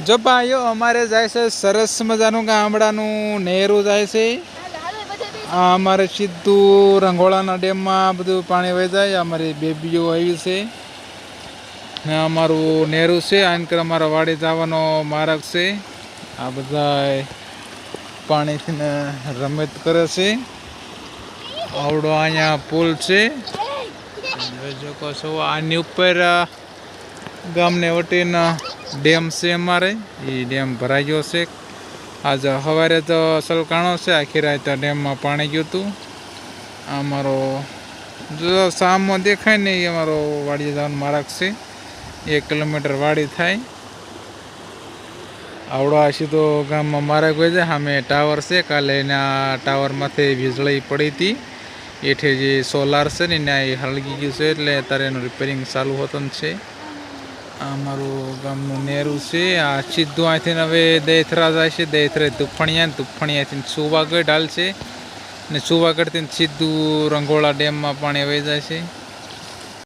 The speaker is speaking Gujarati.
જો ભાઈઓ અમારે જાય છે સરસ મજાનું ગામડાનું નેરું જાય છે. આ અમારે સીધું રંગોળાના ડેમમાં બધું પાણી વહી જાય. અમારી બેબીઓ આવી છે ને અમારું નેરું છે. આનકર અમારા વાડી જવાનો માર્ગ છે. આ બધા પાણીથી ને રમત કરે છે. આવડો અહીંયા પુલ છે. જોઈ શકો છો આની ઉપર ગામને વટીને ડેમ છે અમારે. એ ડેમ ભરાઈ ગયો છે. આજે સવારે તો સલકાણો છે. આખી રાત ડેમમાં પાણી ગયું હતું. અમારો જો સામમાં દેખાય ને એ અમારો વાડી જવાનો માર્ગ છે. 1 કિલોમીટર વાડી થાય. આવડો આ સીધો ગામમાં માર્ગ હોય છે. સામે ટાવર છે. કાલે એના ટાવરમાંથી વીજળી પડી હતી. એઠે જે સોલાર છે ને ત્યાં એ હળગી ગયું છે. એટલે અત્યારે એનું રિપેરિંગ ચાલુ હોતું છે. આ અમારું ગામનું નેરું છે. આ સીધું અહીંથી હવે દહીથરા જાય છે. દહીથરે તુફણિયા, તુફણિયાથી સુવાગઢ હાલ છે ને સુવાગઢથી સીધું રંગોળા ડેમમાં પાણી વહી જાય છે.